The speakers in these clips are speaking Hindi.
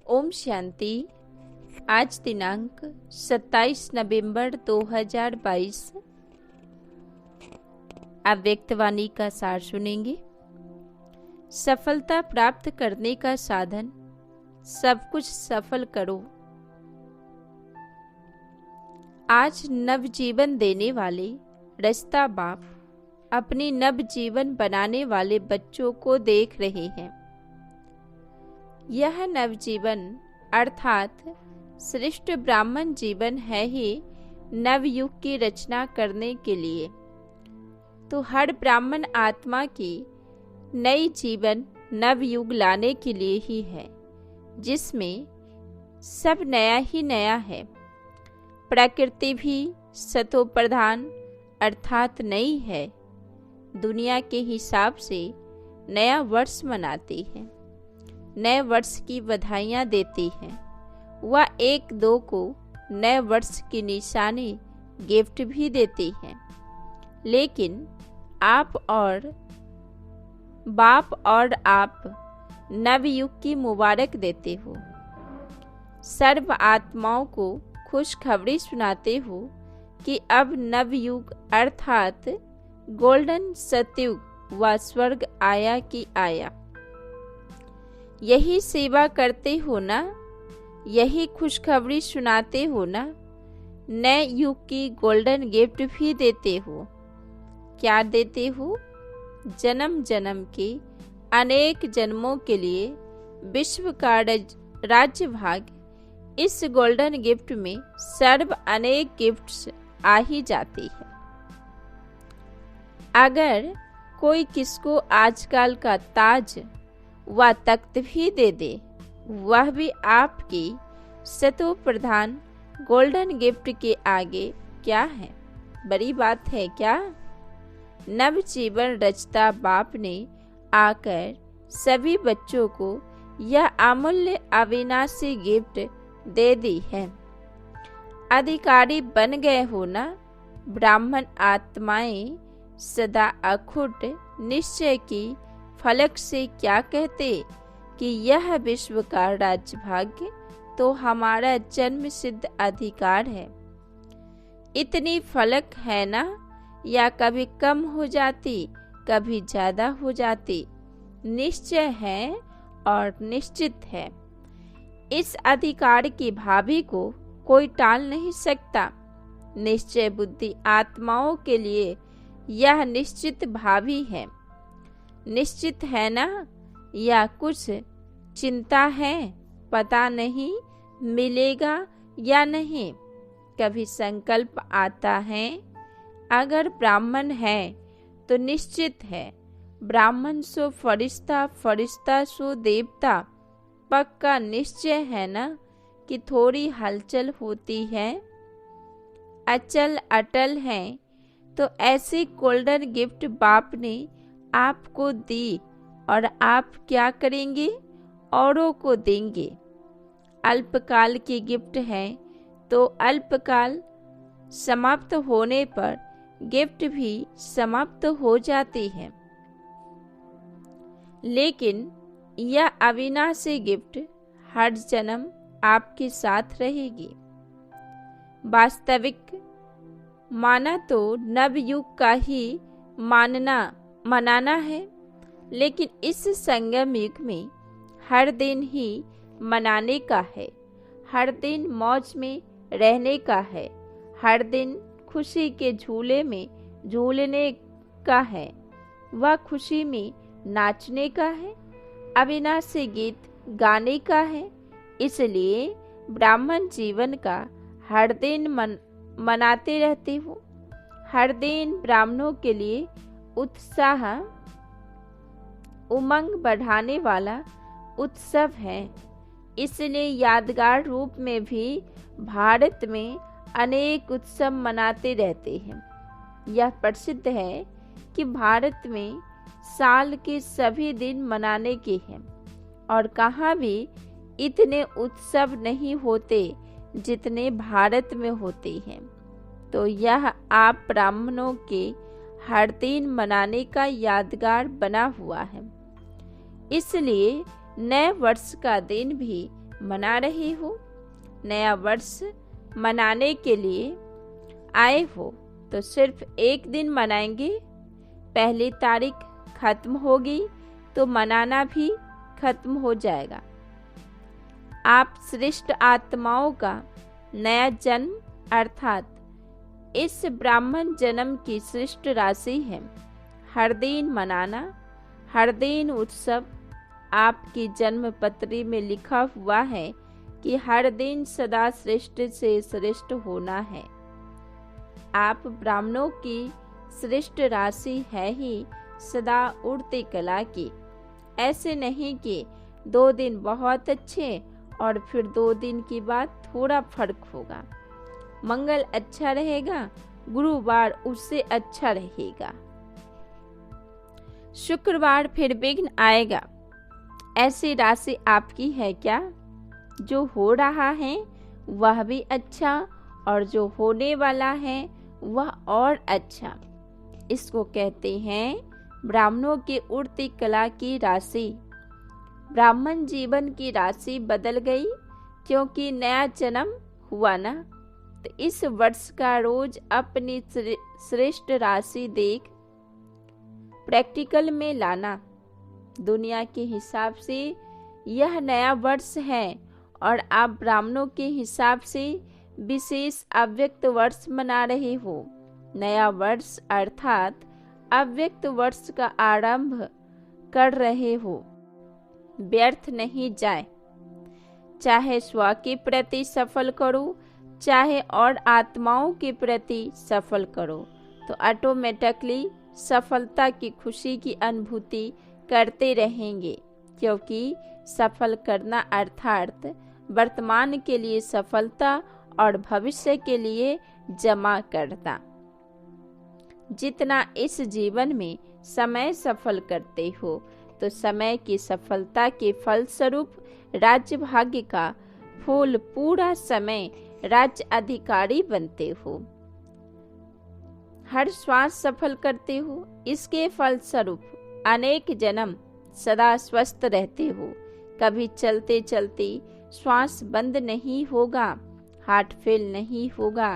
ओम शांति। आज दिनांक 27 नवंबर 2022। अव्यक्तवाणी का सार सुनेंगे। सफलता प्राप्त करने का साधन, सब कुछ सफल करो। आज नवजीवन देने वाले रस्ता बाप अपनी नवजीवन बनाने वाले बच्चों को देख रहे हैं। यह नवजीवन अर्थात श्रेष्ठ ब्राह्मण जीवन है ही नवयुग की रचना करने के लिए। तो हर ब्राह्मण आत्मा की नई जीवन नवयुग लाने के लिए ही है, जिसमें सब नया ही नया है। प्रकृति भी सतो प्रधान अर्थात नई है। दुनिया के हिसाब से नया वर्ष मनाती है, नए वर्ष की बधाइयाँ देती हैं। वह एक दो को नए वर्ष की निशानी गिफ्ट भी देती हैं। लेकिन आप और आप नवयुग की मुबारक देते हो। सर्व आत्माओं को खुशखबरी सुनाते हो कि अब नवयुग अर्थात गोल्डन सतयुग व स्वर्ग आया कि आया। यही सेवा करते हो ना, यही खुशखबरी सुनाते हो ना, नए युग की गोल्डन गिफ्ट भी देते हो। क्या देते हो? जन्म जन्म के अनेक जन्मों के लिए विश्व का राज्य भाग। इस गोल्डन गिफ्ट में सर्व अनेक गिफ्ट्स आ ही जाती है। अगर कोई किसको आजकल का ताज व तख्त भी दे दे, वह भी आपकी सतो प्रधान गोल्डन गिफ्ट के आगे क्या है? बड़ी बात है क्या? नव जीवन रचता बाप ने आकर सभी बच्चों को यह अमूल्य अविनाशी गिफ्ट दे दी है। अधिकारी बन गए हो ना। ब्राह्मण आत्माएं सदा अखुट निश्चय की फलक से क्या कहते कि यह विश्व का राज्य भाग्य तो हमारा जन्म सिद्ध अधिकार है। इतनी फलक है ना, या कभी कम हो जाती कभी ज्यादा हो जाती। निश्चय है और निश्चित है। इस अधिकार की भाभी को कोई टाल नहीं सकता। निश्चय बुद्धि आत्माओं के लिए यह निश्चित भावी है। निश्चित है ना, या कुछ चिंता है? पता नहीं मिलेगा या नहीं। कभी संकल्प आता है। अगर ब्राह्मण है तो निश्चित है। ब्राह्मण सो फरिश्ता, फरिश्ता सो देवता। पक्का निश्चय है ना कि थोड़ी हलचल होती है। अचल अटल है। तो ऐसी गोल्डन गिफ्ट बाप ने आपको दी और आप क्या करेंगे? औरों को देंगे। अल्पकाल की गिफ्ट है तो अल्पकाल समाप्त होने पर गिफ्ट भी समाप्त हो जाती है। लेकिन यह अविनाशी गिफ्ट हर जन्म आपके साथ रहेगी। वास्तविक माना तो नवयुग का ही मनाना है। लेकिन इस संगम युग में हर दिन ही मनाने का है। हर दिन मौज में रहने का है। हर दिन खुशी के झूले में झूलने का है। वह खुशी में नाचने का है। अविनाशी गीत गाने का है। इसलिए ब्राह्मण जीवन का हर दिन मनाते रहते हो। हर दिन ब्राह्मणों के लिए उत्साह उमंग बढ़ाने वाला उत्सव है। इसलिए यादगार रूप में भी भारत में अनेक उत्सव मनाते रहते हैं। यह प्रसिद्ध है कि भारत में साल के सभी दिन मनाने के हैं और कहाँ भी इतने उत्सव नहीं होते जितने भारत में होते हैं। तो यह आप ब्राह्मणों के हर दिन मनाने का यादगार बना हुआ है। इसलिए नए वर्ष का दिन भी मना रहे हो, नया वर्ष मनाने के लिए आए हो तो सिर्फ एक दिन मनाएंगे, पहली तारीख खत्म होगी तो मनाना भी खत्म हो जाएगा। आप श्रेष्ठ आत्माओं का नया जन्म अर्थात इस ब्राह्मण जन्म की श्रेष्ठ राशि है। हर दिन मनाना, हर दिन उत्सव। आपकी जन्म पत्री में लिखा हुआ है कि हर दिन सदा श्रेष्ठ से श्रेष्ठ होना है। आप ब्राह्मणों की श्रेष्ठ राशि है ही सदा उड़ती कला की। ऐसे नहीं कि 2 दिन बहुत अच्छे और फिर 2 दिन के बाद थोड़ा फर्क होगा। मंगल अच्छा रहेगा, गुरुवार उससे अच्छा रहेगा, शुक्रवार फिर विघ्न आएगा। ऐसी राशि आपकी है क्या? जो हो रहा है वह भी अच्छा और जो होने वाला है वह और अच्छा। इसको कहते हैं ब्राह्मणों की उड़ती कला की राशि। ब्राह्मण जीवन की राशि बदल गई क्योंकि नया जन्म हुआ ना। तो इस वर्ष का रोज अपनी श्रेष्ठ राशि देख प्रैक्टिकल में लाना। दुनिया के हिसाब से यह नया वर्ष है और आप ब्राह्मणों के हिसाब से विशेष अव्यक्त वर्ष मना रहे हो। नया वर्ष अर्थात अव्यक्त वर्ष का आरंभ कर रहे हो। व्यर्थ नहीं जाए। चाहे स्व के प्रति सफल करो, चाहे और आत्माओं के प्रति सफल करो, तो ऑटोमेटिकली सफलता की खुशी की अनुभूति करते रहेंगे। क्योंकि सफल करना अर्थात वर्तमान के लिए सफलता और भविष्य के लिए जमा करना। जितना इस जीवन में समय सफल करते हो तो समय की सफलता के फलस्वरूप राज्य भाग्य का फूल पूरा समय राज्य अधिकारी बनते हो। हर श्वास सफल करते हो, इसके फलस्वरूप अनेक जन्म सदा स्वस्थ रहते हो। कभी चलते चलते श्वास बंद नहीं होगा, हार्ट फेल नहीं होगा।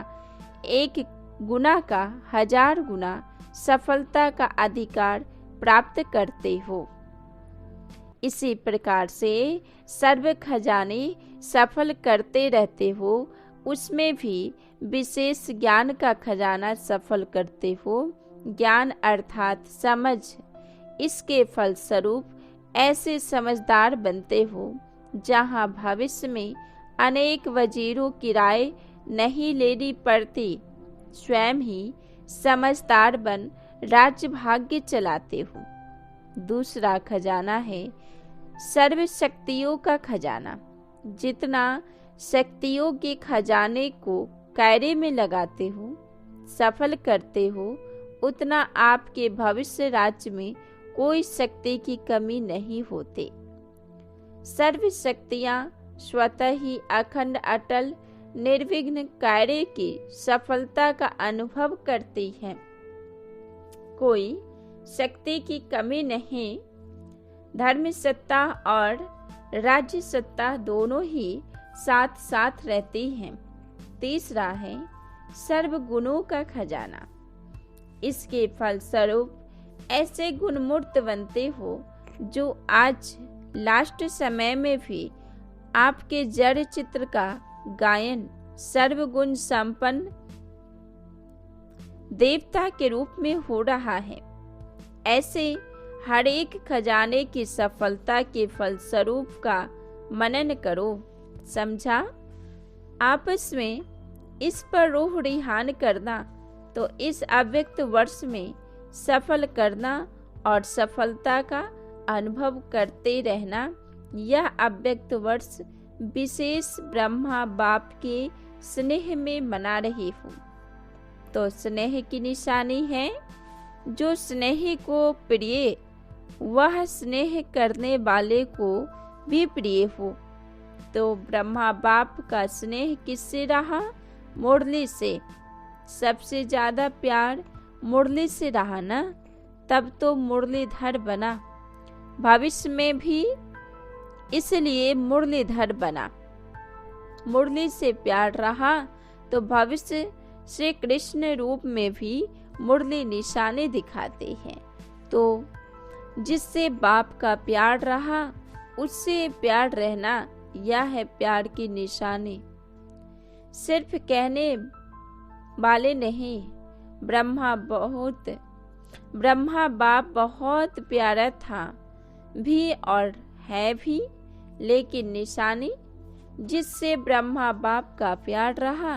1 गुना का 1000 गुना सफलता का अधिकार प्राप्त करते हो। इसी प्रकार से सर्व खजाने सफल करते रहते हो, उसमें भी विशेष ज्ञान का खजाना सफल करते हो। ज्ञान अर्थात समझ। इसके फलस्वरूप ऐसे समझदार बनते हो जहाँ भविष्य में अनेक वजीरों की राय नहीं लेनी पड़ती। स्वयं ही समझदार बन राज्य भाग्य चलाते हो। दूसरा खजाना है सर्व शक्तियों का खजाना। जितना शक्तियों के खजाने को कायरे में लगाते हो, सफल करते हो, उतना आपके भविष्य राज्य में कोई शक्ति की कमी नहीं होती। सर्व शक्तियाँ स्वतः ही अखंड अटल निर्विघ्न कार्य की सफलता का अनुभव करती हैं। कोई शक्ति की कमी नहीं। धर्म सत्ता और राज्य सत्ता दोनों ही साथ साथ रहती हैं। तीसरा है सर्व गुणों का खजाना। इसके फलस्वरूप ऐसे गुणमूर्त बनते हो जो आज लास्ट समय में भी आपके जड़ चित्र का गायन सर्वगुण संपन्न देवता के रूप में हो रहा है। ऐसे हर एक खजाने की सफलता के फलस्वरूप का मनन करो। समझा? आपस में इस पर रूह रिहान करना, तो इस अव्यक्त वर्ष में सफल करना और सफलता का अनुभव करते रहना। यह अव्यक्त वर्ष विशेष ब्रह्मा बाप के स्नेह में मना रही हूँ। तो स्नेह की निशानी है जो स्नेही को प्रिय, वह स्नेह करने वाले को भी प्रिय हो। तो ब्रह्मा बाप का स्नेह किससे रहा? मुरली से। सबसे ज्यादा प्यार मुरली से रहा ना, तब तो मुरलीधर बना। भविष्य में भी इसलिए मुरलीधर बना। मुरली से प्यार रहा तो भविष्य श्री कृष्ण रूप में भी मुरली निशाने दिखाते हैं। तो जिससे बाप का प्यार रहा उससे प्यार रहना, यह है प्यार की निशानी। सिर्फ कहने वाले नहीं, ब्रह्मा बाप बहुत प्यारा था भी और है भी, लेकिन निशानी जिससे ब्रह्मा बाप का प्यार रहा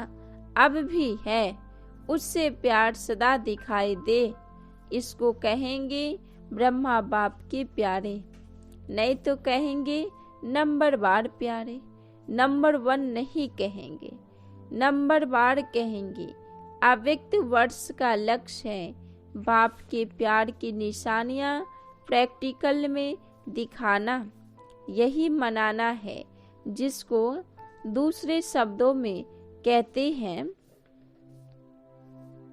अब भी है, उससे प्यार सदा दिखाई दे, इसको कहेंगे ब्रह्मा बाप के प्यारे। नहीं तो कहेंगे नंबर बार प्यारे, नंबर 1 नहीं कहेंगे, नंबर बार कहेंगे। अव्यक्त वर्ष का लक्ष्य है बाप के प्यार की निशानियां प्रैक्टिकल में दिखाना, यही मनाना है, जिसको दूसरे शब्दों में कहते हैं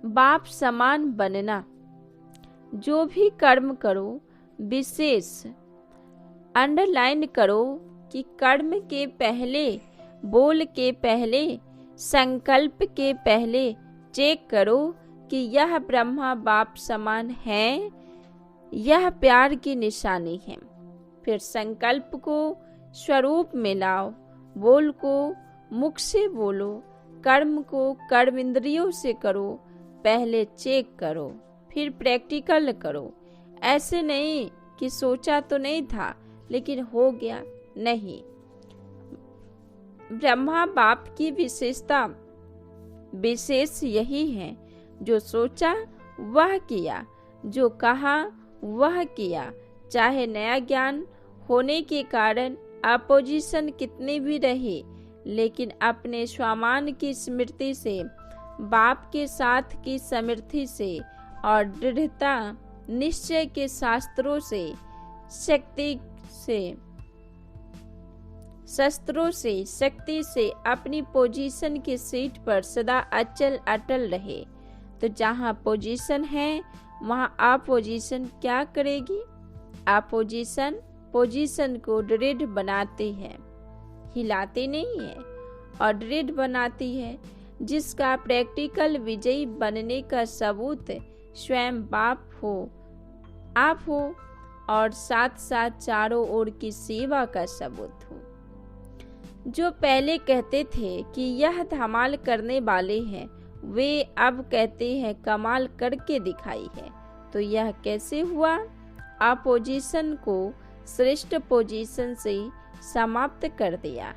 बाप समान बनना। जो भी कर्म करो, विशेष अंडरलाइन करो कि कर्म के पहले, बोल के पहले, संकल्प के पहले चेक करो कि यह ब्रह्मा बाप समान है, यह प्यार की निशानी है। फिर संकल्प को स्वरूप में लाओ, बोल को मुख से बोलो, कर्म को कर्म इंद्रियों से करो। पहले चेक करो फिर प्रैक्टिकल करो। ऐसे नहीं कि सोचा तो नहीं था लेकिन हो गया, नहीं। ब्रह्मा बाप की विशेषता विशेष यही है, जो सोचा वह किया, जो कहा वह किया। चाहे नया ज्ञान होने के कारण अपोजिशन कितनी भी रहे, लेकिन अपने स्वामान की स्मृति से, बाप के साथ की समृद्धि से और दृढ़ता निश्चय के शास्त्रों से, शक्ति से अपनी पोजीशन की सीट पर सदा अटल रहे। तो जहाँ पोजीशन है वहाँ अपोजिशन क्या करेगी? अपोजिशन पोजीशन को दृढ़ बनाती है, हिलाती नहीं है, और दृढ़ बनाती है, जिसका प्रैक्टिकल विजयी बनने का सबूत स्वयं बाप हो, आप हो, और साथ साथ चारों ओर की सेवा का सबूत हो। जो पहले कहते थे कि यह धमाल करने वाले हैं, वे अब कहते हैं कमाल करके दिखाई है। तो यह कैसे हुआ? अपोजिशन को श्रेष्ठ पोजीशन से समाप्त कर दिया।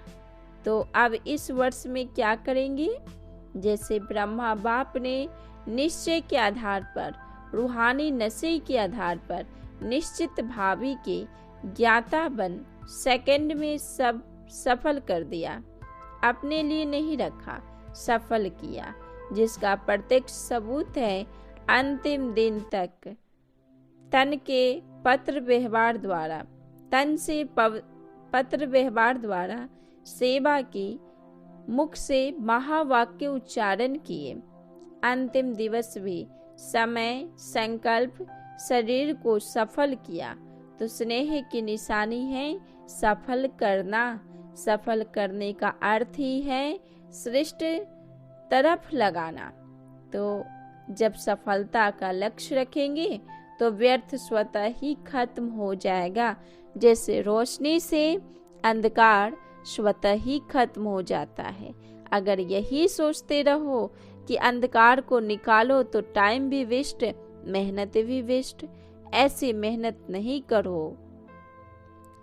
तो अब इस वर्ष में क्या करेंगे? जैसे ब्रह्मा बाप ने निश्चय के आधार पर, रूहानी नशे के आधार पर निश्चित भावी के ज्ञाता बन सेकंड में सब सफल कर दिया, अपने लिए नहीं रखा, सफल किया, जिसका प्रत्यक्ष सबूत है अंतिम दिन तक तन के पत्र व्यवहार द्वारा, तन से पत्र व्यवहार द्वारा सेवा की, मुख से महावाक्य उच्चारण किए। अंतिम दिवस भी समय, संकल्प, शरीर को सफल किया। तो स्नेह की निशानी है सफल करना। सफल करने का अर्थ ही है श्रेष्ठ तरफ लगाना। तो जब सफलता का लक्ष्य रखेंगे तो व्यर्थ स्वतः ही खत्म हो जाएगा। जैसे रोशनी से अंधकार स्वतः ही खत्म हो जाता है। अगर यही सोचते रहो कि अंधकार को निकालो तो टाइम भी वेस्ट, मेहनत भी वेस्ट। ऐसी मेहनत नहीं करो।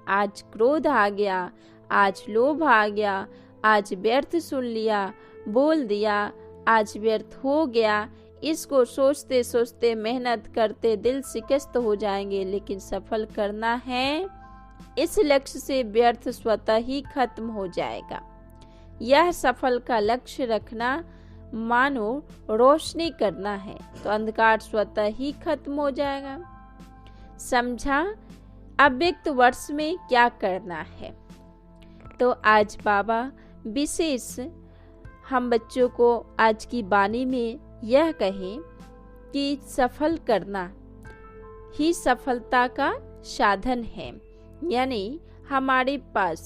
आज क्रोध आ गया, आज लोभ आ गया, आज व्यर्थ सुन लिया, बोल दिया, आज व्यर्थ हो गया, इसको सोचते सोचते मेहनत करते दिल शिकस्त हो जाएंगे। लेकिन सफल करना है, इस लक्ष्य से व्यर्थ स्वतः ही खत्म हो जाएगा। यह सफल का लक्ष्य रखना मानो रोशनी करना है, तो अंधकार स्वतः ही खत्म हो जाएगा। समझा? अव्यक्त वर्ष में क्या करना है? तो आज बाबा विशेष हम बच्चों को आज की वाणी में यह कहे कि सफल करना ही सफलता का साधन है। यानी हमारे पास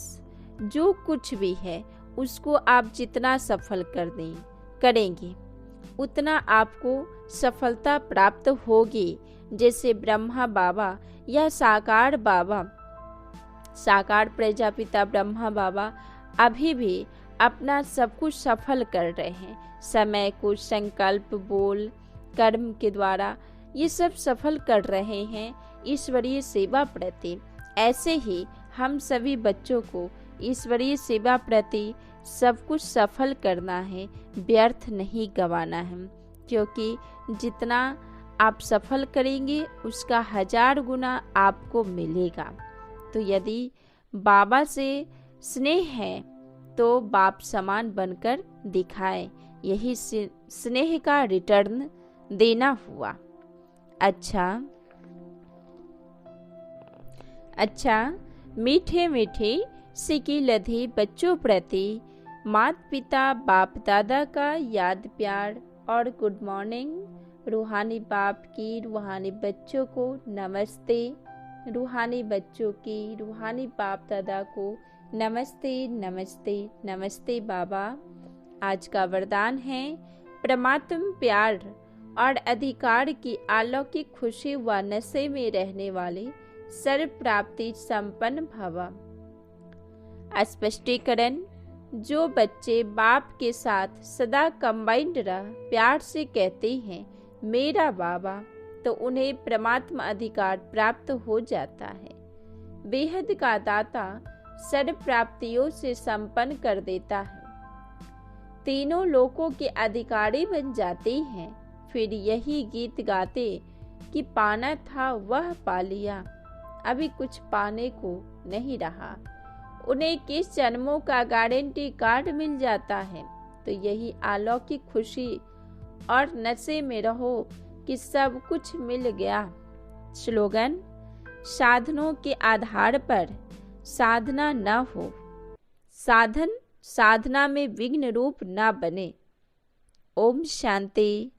जो कुछ भी है उसको आप जितना सफल करेंगे उतना आपको सफलता प्राप्त होगी। जैसे ब्रह्मा बाबा या साकार प्रजापिता ब्रह्मा बाबा अभी भी अपना सब कुछ सफल कर रहे हैं। समय को संकल्प, बोल, कर्म के द्वारा ये सब सफल कर रहे हैं ईश्वरीय सेवा प्रति। ऐसे ही हम सभी बच्चों को ईश्वरीय सेवा प्रति सब कुछ सफल करना है, व्यर्थ नहीं गंवाना है, क्योंकि जितना आप सफल करेंगे उसका 1000 गुना आपको मिलेगा। तो यदि बाबा से स्नेह है तो बाप समान बनकर दिखाए, यही स्नेह का रिटर्न देना हुआ। अच्छा, मीठे मीठे सिकी लधे बच्चों प्रति माता पिता बाप दादा का याद प्यार और गुड मॉर्निंग। रूहानी बाप की रूहानी बच्चों को नमस्ते, रूहानी बच्चों की रूहानी बाप दादा को नमस्ते नमस्ते नमस्ते बाबा। आज का वरदान है परमात्म प्यार और अधिकार की अलौकिक खुशी व नशे में रहने वाले सर्व प्राप्ति संपन्न भव। स्पष्टीकरण: जो बच्चे बाप के साथ सदा कंबाइंड रह प्यार से कहते हैं मेरा बाबा, तो उन्हें परमात्मा अधिकार प्राप्त हो जाता है। बेहद का दाता सर्व प्राप्तियों से संपन्न कर देता है, तीनों लोकों के अधिकारी बन जाते हैं। फिर यही गीत गाते कि पाना था वह पा लिया, अभी कुछ पाने को नहीं रहा। उन्हें किस जन्मों का गारंटी कार्ड मिल जाता है। तो यही अलौकिक खुशी और नशे में रहो कि सब कुछ मिल गया। स्लोगन: साधनों के आधार पर साधना न हो, साधना में विघ्न रूप न बने। ओम शांति।